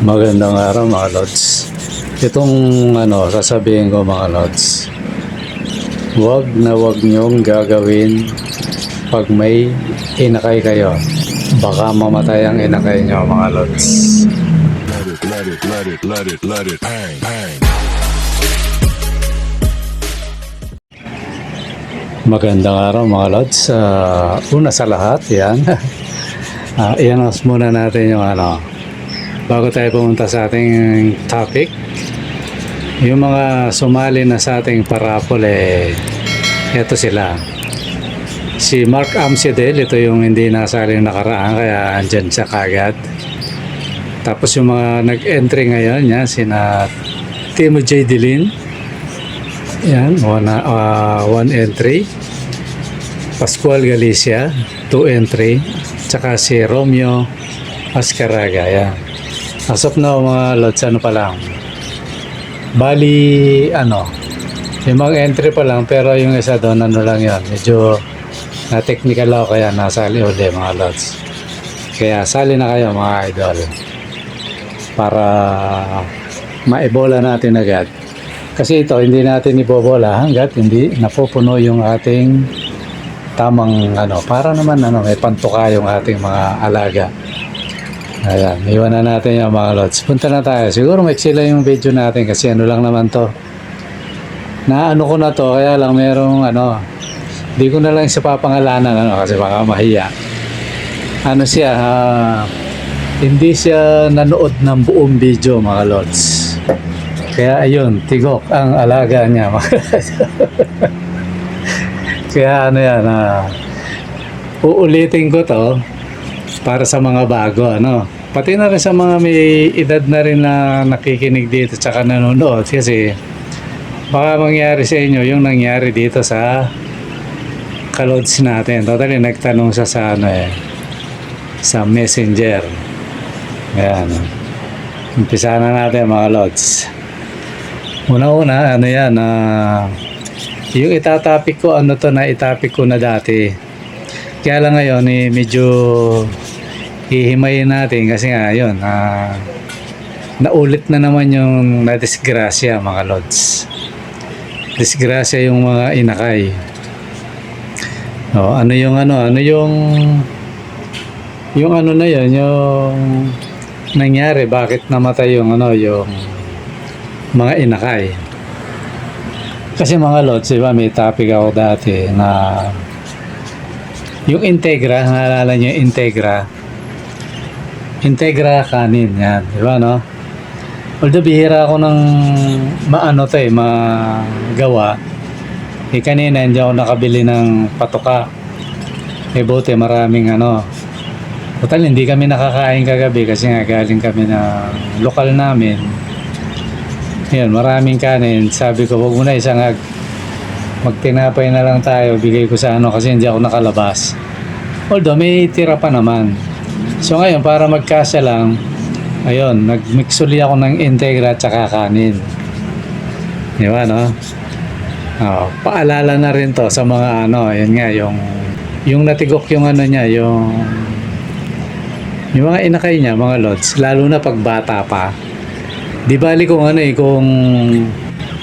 Magandang araw mga lods. Itong sasabihin ko mga lods, huwag na huwag niyong gagawin pag may inakay kayo. Baka mamatay ang inakay niyo mga lods. Let it, bang, bang. Magandang araw mga lods. Una sa lahat, yan. I-announce muna natin yung bago tayo pumunta sa ating topic. Yung mga sumali na sa ating parapol, eto sila. Si Mark Amsidel, ito yung hindi nasaling nakaraan, kaya andyan siya kagad. Tapos yung mga nag-entry ngayon, yan, sina Timo J. Dilin, yan, one entry. Pascual Galicia, 2 entry. Tsaka si Romeo Ascaraga, yan. As of now mga lods, pa lang. Bali, yung mga entry pa lang, pero yung isa doon, lang yan. Medyo na-technical ako, kaya nasali ulit mga lods. Kaya sali na kayo mga idol. Para maibola natin agad. Kasi ito, hindi natin ibobola hanggat hindi napupuno yung ating tamang para naman may pantuka yung ating mga alaga. Ayan, iwan na natin yung mga lods. Punta na tayo. Siguro maiksi lang yung video natin kasi lang naman to. Ko na to, kaya lang merong di ko na lang sa papangalanan kasi baka mahiya. Siya, hindi siya nanood ng buong video mga lods. Kaya ayun, tigok ang alaga niya. Kaya uulitin ko to para sa mga bago, pati na rin sa mga may edad na rin na nakikinig dito tsaka nanonood, kasi baka mangyari sa inyo yung nangyari dito sa kalods natin. Totally nagtanong siya sa sa messenger. Ayan, umpisa na natin mga lods. Una-una, yung itatapik ko, itapik ko na dati. Kaya lang ngayon, medyo hihimayin natin kasi nga, yun, naulit na naman yung na-disgrasya mga lods. Disgrasya yung mga inakay. Yung na yun, yung nangyari, bakit namatay yung yung mga inakay. Kasi mga lods, diba, may topic ako dati na yung Integra, naalala nyo yung Integra kanin, yan, diba, although bihira ako ng magawa. Kanina hindi ako nakabili ng patoka. Buti maraming total hindi kami nakakain kagabi kasi nga galing kami na lokal namin. Yan, maraming kanin. Sabi ko, wag mo na isang magtinapay na lang tayo. Bigay ko sa kasi hindi ako nakalabas. Although may tira pa naman. So ngayon, para magkasya lang, ayun, nagmix uli ako ng Integra at saka kanin. Di ba, paalala na rin to sa mga yun nga, yung natigok yung niya, yung mga inakay niya, mga lods, lalo na pag bata pa. Di bali kung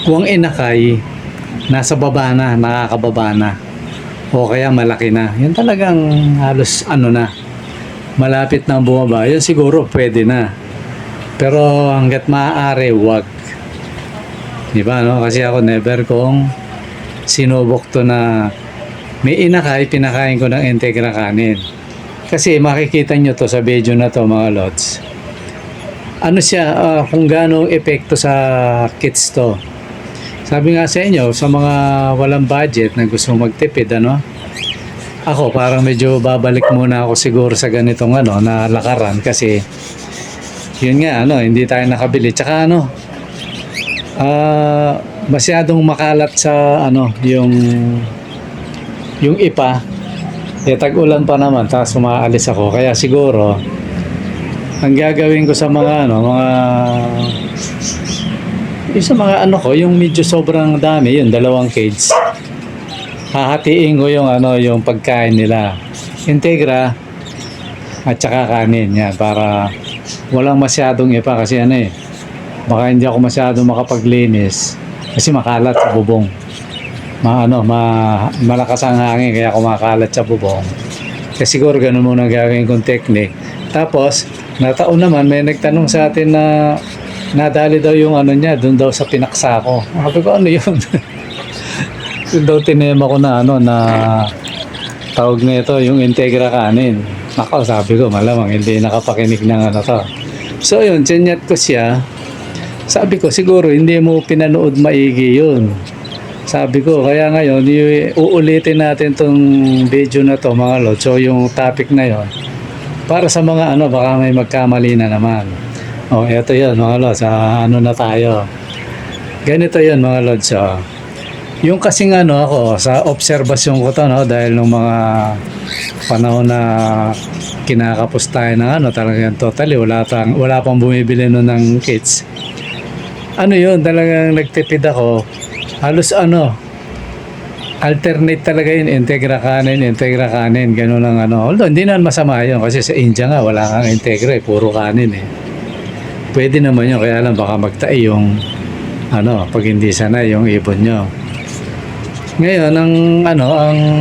kung inakay nasa baba na, nakakababa na o kaya malaki na, yun talagang halos malapit na bumaba, yun siguro pwede na, pero hanggat maaari wag, di ba, kasi ako never kong sinubok to na may inakay, pinakain ko ng Integra kanin. Kasi makikita nyo to sa video na to mga lods, siya, kung gaano epekto sa kids to. Sabi nga sa inyo, sa mga walang budget na gusto magtipid, ako parang medyo babalik muna ako siguro sa ganitong na lakaran kasi yun nga, hindi tayo nakabili. Tsaka masyadong makalat sa yung ipa. Tag-ulan pa naman, tapos umaalis ako. Kaya siguro ang gagawin ko sa mga yung medyo sobrang dami, yung 2 cage, hahatiin ko yung pagkain nila, Integra at saka kanin, yan, para walang masyadong ipa kasi ano eh, baka hindi ako masyadong makapaglinis kasi makalat sa bubong. Malakas ang hangin kaya kumakalat sa bubong. Kasi siguro ganun muna gagawin kong technique. Tapos, nataon naman, may nagtanong sa atin na nadali daw yung ano niya, doon daw sa pinaksa ko. Sabi ko, ano yun? Doon daw tinema ko na na tawag nito, yung Integra kanin. Nako, sabi ko, malamang hindi nakapakinig ng to. So yun, chinyat ko siya. Sabi ko, siguro hindi mo pinanood maigi yun. Sabi ko, kaya ngayon, uulitin natin tong video na to mga lods. So yung topic na yon para sa mga baka may magkamali na naman. Eto yun mga lods. Na tayo. Ganito yun mga lods. Yung kasing ako, sa obserbasyon ko to, dahil nung mga panahon na kinakapos tayo ng talagang totally, wala pang bumibili nun ng kits. Yun, talagang nagtipid ako. Halos alternate talaga yun, Integra kanin, ganun lang Although, hindi naman masama yun, kasi sa India nga, wala kang Integra, puro kanin eh. Pwede naman yun, kaya lang baka magtai yung, pag hindi sanay yung ibon nyo. Ngayon, ang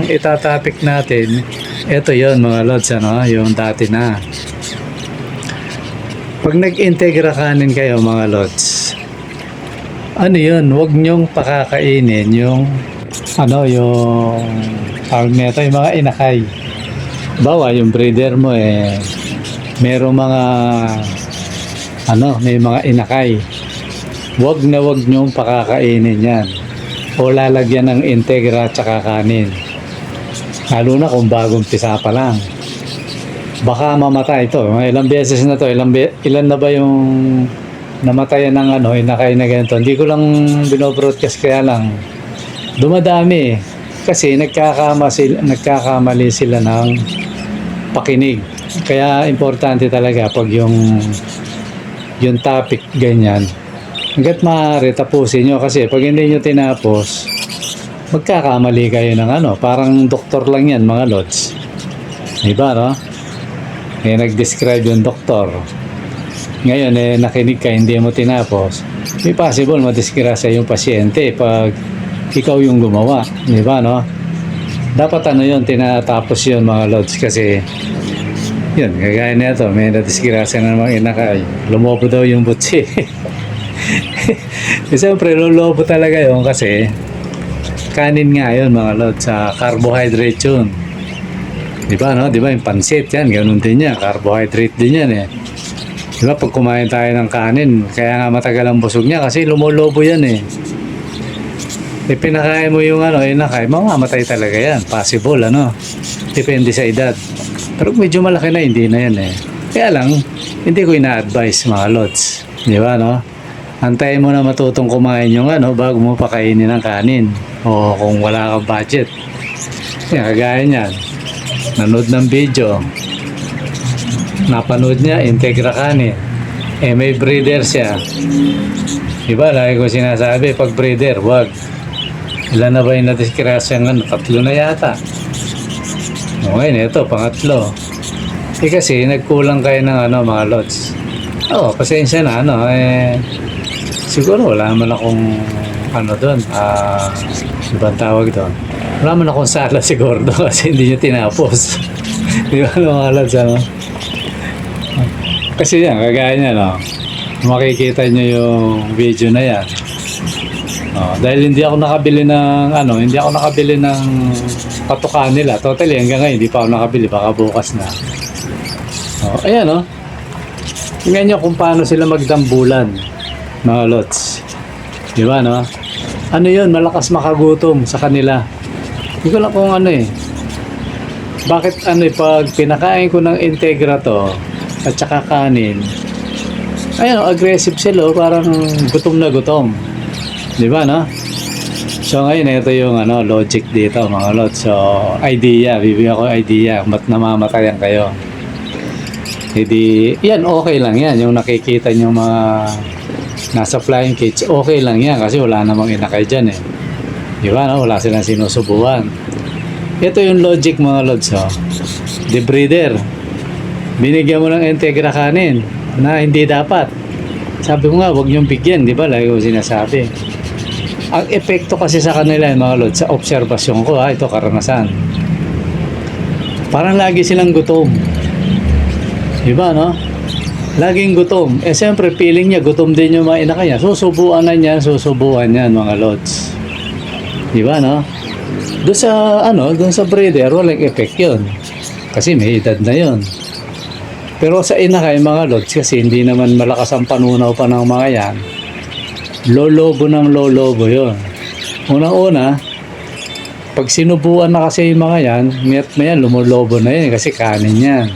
itatopic natin, ito yon mga lods, yung dati na. Pag nag-integra kanin kayo mga lods, yun, huwag nyong pakakainin yung, yung tawag nito, yung mga inakay. Bawa, yung breeder mo merong mga, may mga inakay. Huwag nyong pakakainin yan. O lalagyan ng Integra at saka kanin. Lalo na kung bagong pisa pa lang. Baka mamatay ito. Ilang beses na to. Ilan na ba yung namatayan ng inakay na ganito. Hindi ko lang binobroadcast kaya lang. Dumadami. Kasi nagkakamali sila ng pakinig. Kaya importante talaga pag yung topic ganyan. Hanggat maaari, tapusin nyo kasi pag hindi nyo tinapos, magkakamali kayo ng parang doktor lang yan mga lods. Diba nag-describe yung doktor. Ngayon nakinig ka, hindi mo tinapos, may possible madisgrasya yung pasyente pag ikaw yung gumawa. Diba dapat yun, tinatapos yun mga lods kasi yun, kagaya nito, may nadisgrasya na mga inakay. Lumobo daw yung butsi. Siyempre, lolobo talaga yun kasi kanin nga yun mga lods, sa carbohydrate yun. Diba yung pansit yan, ganun din yan, carbohydrate din yan Diba pag kumain tayo ng kanin, kaya nga matagal ang busog niya kasi lumolobo yan pinakain mo yung inakay, mamamatay talaga yan, possible depende sa edad. Pero medyo malaki na, hindi na yan kaya lang, hindi ko ina-advise mga lods. Diba antayin mo na matutong kumain yung bago mo pakainin ng kanin. O kung wala kang budget. Yan, kagaya niyan. Nanood ng video. Napanood niya, Integra kanin. May breeder siya. Diba, lagi ko sinasabi, pag breeder, wag. Ilan na ba yung nadiskrasya ng 3 na yata. Okay, ito, pangatlo. Kasi nagkulang kayo ng mga lots. Pasensya na siguro wala naman akong doon, ibang tawag doon. Wala naman akong sala siguro doon kasi hindi nyo tinapos. Di ba mga lods, Kasi yan, kagaya niya, makikita nyo yung video na yan. Dahil hindi ako nakabili ng patukan nila. Totally, hanggang ngayon, hindi pa ako nakabili. Baka bukas na. Ayan, tingnan nyo kung paano sila magdambulan, mga lots. Di ba, yun, malakas makagutom sa kanila. Hindi ko lang kung bakit pag pinakain ko ng Integra to, at saka kanin, aggressive sila, parang gutom na gutom. Di ba, So ngayon, ito yung logic dito, mga lots. So, idea, bibigyan ko idea, ba't namamatayan kayo? Hindi, yan, okay lang yan. Yung nakikita nyo mga nasa flying cage, okay lang yan kasi wala namang inakay dyan Di ba, wala silang sinusubuan. Ito yung logic mga lods, The breeder, binigyan mo ng Integra kanin, na hindi dapat. Sabi ko nga, huwag niyong bigyan, di ba? Lagi ko sinasabi. Ang epekto kasi sa kanila, mga lods, sa obserbasyon ko, ito karanasan. Parang lagi silang gutom. Di ba, no? Laging gutom. Siyempre, feeling niya, gutom din yung mga inaka niya. Susubuan yan, mga lods. Di ba, no? Doon sa breeder, walang effect yun. Kasi may edad na yun. Pero sa inakay, mga lods, kasi hindi naman malakas ang panunaw pa ng mga yan, lolobo yun. Unang-una, pag sinubuan na kasi yung mga yan, may lumulobo na yun kasi kanin yan.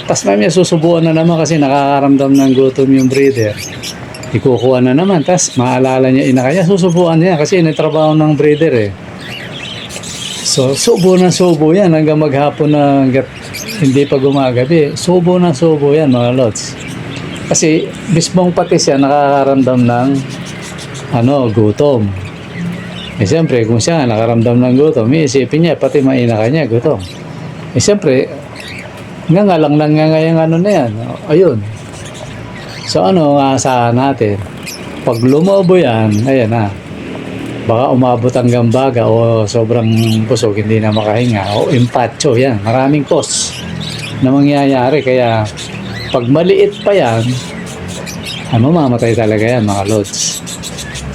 Tapos may susubuan na naman kasi nakakaramdam ng gutom yung breeder. Ikukuha na naman, tapos maalala niya inakay niya, susubuan niya kasi trabaho ng breeder eh. So, subo yan hanggang maghapon na hindi pa gumagabi. Subo yan, mga lods. Kasi mismong patis yan nakakaramdam ng gutom. Siyempre, kung siya nakaramdam ng gutom, iisipin niya, pati mainaka niya, gutom. Siyempre, ngalang lang nga yung na yan. Ayun. So, aasahan natin? Pag lumobo yan, ayan na. Baka umabot hanggang baga o sobrang busog, hindi na makahinga o impacho yan. Maraming cause na mangyayari. Kaya pag maliit pa yan, mamatay talaga yan, mga lods.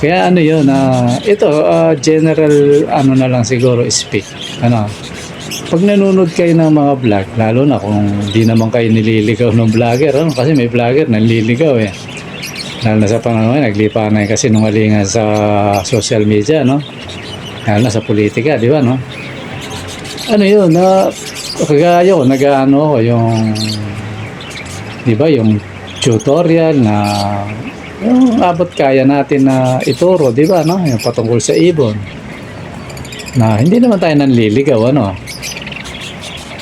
Kaya yun, general na lang siguro speak. Pag nanonood kayo ng mga vlog, lalo na kung di naman kayo nililigaw ng vlogger, kasi may vlogger nanliligaw eh. Lalo na sa panahon, naglipa na kasi nungalingan sa social media, no? Lalo na sa politika, di ba, no? Kagaya ko, yung, di ba, yung tutorial na, yung abot kaya natin na ituro, di ba, no? Yung patungkol sa ibon. Na hindi naman tayo nanliligaw,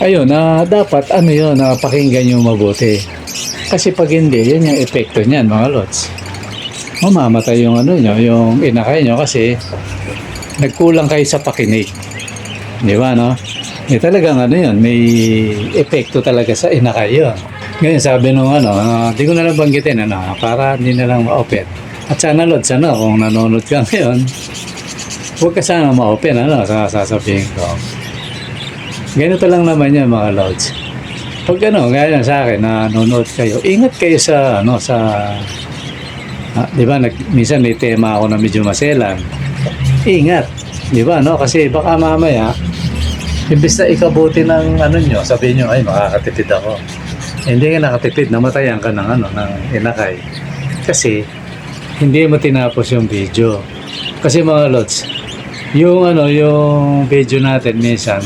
Ayun, dapat, pakinggan yung mabuti. Kasi pag hindi, yan yung epekto niyan, mga lods. Mamamatay yung yung inakay nyo kasi nagkulang kayo sa pakinig. Di ba, no? Talagang may epekto talaga sa inakay yun. Ngayon sabi nung di ko na lang banggitin, para hindi na lang ma-open. At sana lods, kung nanonood ka ngayon, huwag ka sana ma-open, sasabihin ko. Ganito lang naman yan, mga lods. Pag gaya sa akin, nanonood kayo, ingat kayo sa, di ba, minsan may tema ako na medyo maselan. Ingat, di ba, kasi baka mamaya, imbis na ikabuti ng nyo, sabihin nyo, ay, makakatipid ako. Hindi ka nakatipid, namatayan ka ng ng inakay. Kasi, hindi mo tinapos yung video. Kasi mga lods, yung video natin minsan,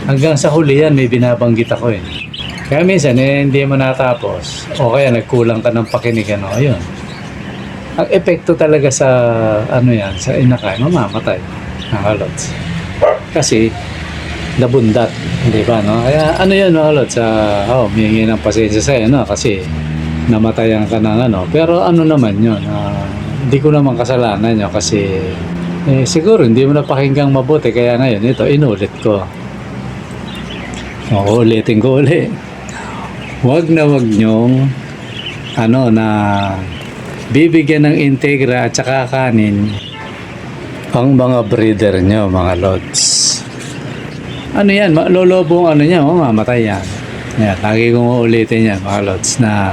hanggang sa huli yan, may binabanggit ako eh. Kaya minsan, hindi mo natapos. O kaya nagkulang ka ng pakinig, ayun. Ang epekto talaga sa, sa inakay, mamamatay. Mga lods. Kasi, nabundat. Di ba, no? Kaya, yun, mga lods, humingi ng pasensya sa'yo, kasi namatayan ka ng Pero naman yun, hindi ko naman kasalanan yun kasi, siguro, hindi mo napakinggang mabuti. Kaya ngayon, ito, inulit ko. Ulitin ko ulit. Wag nyong na bibigyan ng integra at saka kanin ang mga breeder nyo, mga lods. Yan, lolobong mamatay yan. Yan, lagi kong ulitin yan, mga lods, na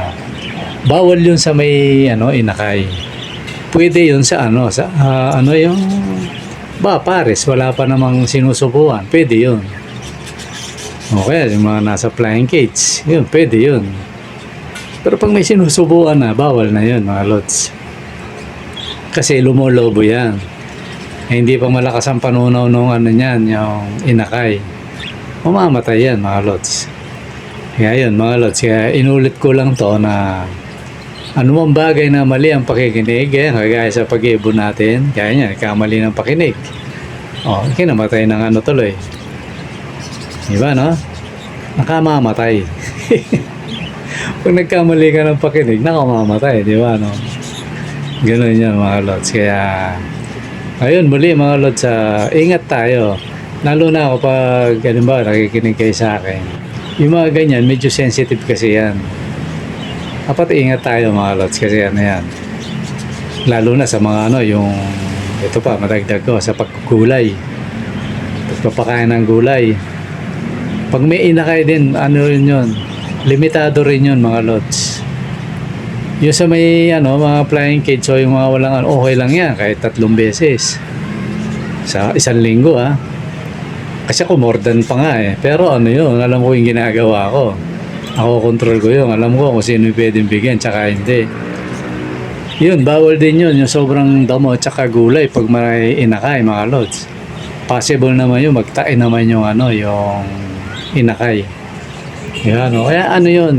bawal yun sa may inakay. Pwede yun sa yung pares, wala pa namang sinusubuan. Pwede yun. Okay, yung mga nasa flying cage, yun, pwede yun. Pero pag may sinusubuan na, bawal na yun, mga lods. Kasi lumolobo yan. Hindi pa malakas ang panunaw nung niyan, yung inakay. Mamamatay yan, mga lods. Kaya yun, mga lods, kaya inulit ko lang to na anumang bagay na mali ang pakikinig, kagaya sa pag-ibon natin, kaya yan, kamali ng pakinig. Kinamatay ng tuloy. Diba, no? Nakamamatay. Pag nagkamali ka ng pakinig, nakamamatay, di ba, no? Ganun yan, mga lods. Kaya, ayun, muli, mga lods, ingat tayo. Lalo na ako pag, nakikinig kayo sa akin. Yung mga ganyan, medyo sensitive kasi yan. Dapat ingat tayo mga lods kasi ano yan. Lalo na sa mga ano, yung ito pa, madagdag ko sa pagkukulay. Pagpapakain ng gulay. Pag may inakay din, ano rin yun, limitado rin yun mga lods. Yung sa may ano, mga flying cage o yung mga walang ano, okay lang yan kahit 3 beses sa isang linggo kasi ako more than pa nga pero ano yun, alam ko yung ginagawa ko, ako control ko yun, alam ko kung sino yung pwedeng bigyan tsaka hindi. Yun, bawal din yun yung sobrang damo tsaka gulay pag may inakay mga lods. Possible naman yun, magtain naman yung ano, yung inakay. Yan, no? Kaya ano yun,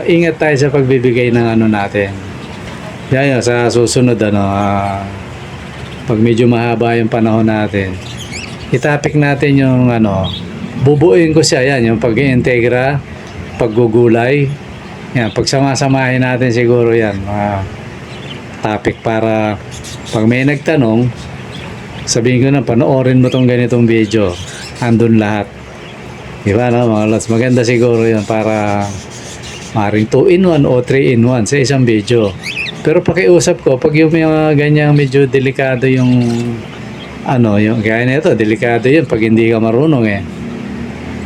ingat tayo sa pagbibigay ng ano natin. Yan, sa susunod ano, pag medyo mahaba yung panahon natin, itapik natin yung ano, bubuuin ko siya, yan, yung pag-integra, paggugulay, yan, pagsama-samahin natin siguro yan, mga topic para pag may nagtanong, sabihin ko na, panoorin mo tong ganitong video, andun lahat. Diba, no, mga lods? Maganda siguro yun para maring 2-in-1 o 3-in-1 sa isang video. Pero pakiusap ko, pag yung mga ganyang medyo delikado yung ano, yung gaya nito, delikado yun pag hindi ka marunong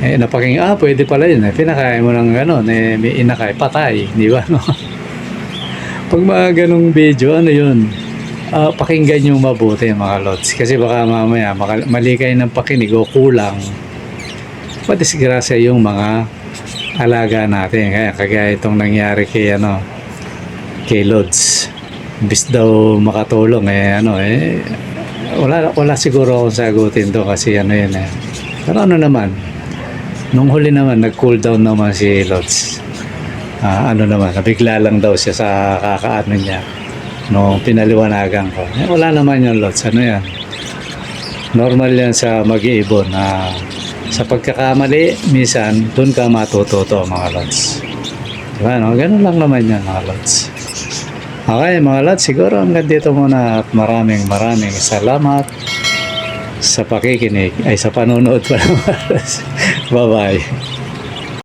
napaking, pwede pala yun pinakain mo ng gano'n, may inakay, patay, di ba, no? Pag mga ganong video, ano yun, pakinggan nyo mabuti mga lods, kasi baka mamaya mali kayo ng pakinig o kulang, madisgrasya yung mga alaga natin. Kaya kagaya itong nangyari kay ano, kay Lods, bis daw makatulong wala siguro akong sagutin to kasi ano yun pero ano naman, nung huli naman nag-cool down naman si Lods. Ano naman, nabigla lang daw siya sa kakaano niya nung pinaliwanagan ko. Wala naman yung Lods, ano yan, normal yan sa mag-iibon sa pagkakamali, minsan, doon ka matututo mga lods. Diba, no? Ganun lang naman yan mga lods. Okay, mga lods, siguro hanggang dito muna at maraming salamat sa pakikinig, ay sa panonood pa mga lods. Bye-bye.